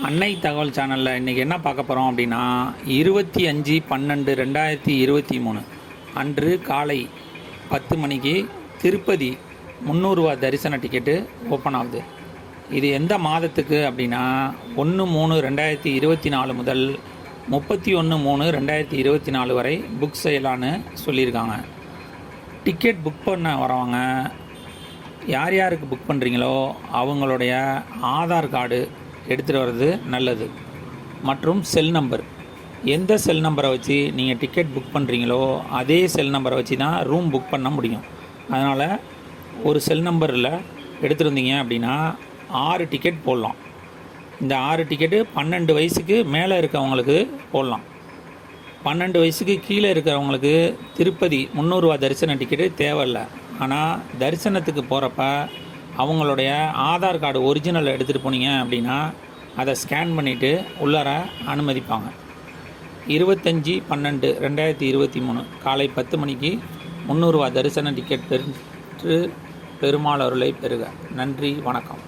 அன்னை தகவல் சேனலில் இன்றைக்கி என்ன பார்க்க போகிறோம் அப்படின்னா 25/12/2023 அன்று காலை 10 மணிக்கு திருப்பதி 300 ரூபா தரிசன டிக்கெட்டு ஓப்பன் ஆகுது. இது எந்த மாதத்துக்கு அப்படின்னா 1/3/2024 முதல் 31/3/2024 வரை புக் செய்யலான்னு சொல்லியிருக்காங்க. டிக்கெட் புக் பண்ண வரவங்க யார் யாருக்கு புக் பண்ணுறீங்களோ அவங்களுடைய ஆதார் கார்டு எடுத்துகிட்டு வர்றது நல்லது. மற்றும் செல் நம்பர், எந்த செல் நம்பரை வச்சு நீங்கள் டிக்கெட் புக் பண்ணுறீங்களோ அதே செல் நம்பரை வச்சு தான் ரூம் புக் பண்ண முடியும். அதனால் ஒரு செல் நம்பரில் எடுத்துகிட்டு வந்தீங்க அப்படின்னா 6 டிக்கெட் போடலாம். இந்த 6 டிக்கெட்டு 12 வயசுக்கு மேலே இருக்கவங்களுக்கு போடலாம். 12 வயசுக்கு கீழே இருக்கிறவங்களுக்கு திருப்பதி 300 ரூபா தரிசன டிக்கெட்டு தேவையில்லை. ஆனால் தரிசனத்துக்கு போகிறப்ப அவங்களுடைய ஆதார் கார்டு ஒரிஜினல் எடுத்துகிட்டு போனீங்க அப்படின்னா அதை ஸ்கேன் பண்ணிவிட்டு உள்ளார அனுமதிப்பாங்க. 25/12/2023 காலை 10 மணிக்கு 300 ரூபா தரிசன டிக்கெட் பெற்று பெருமாள் அருளை பெறுக. நன்றி, வணக்கம்.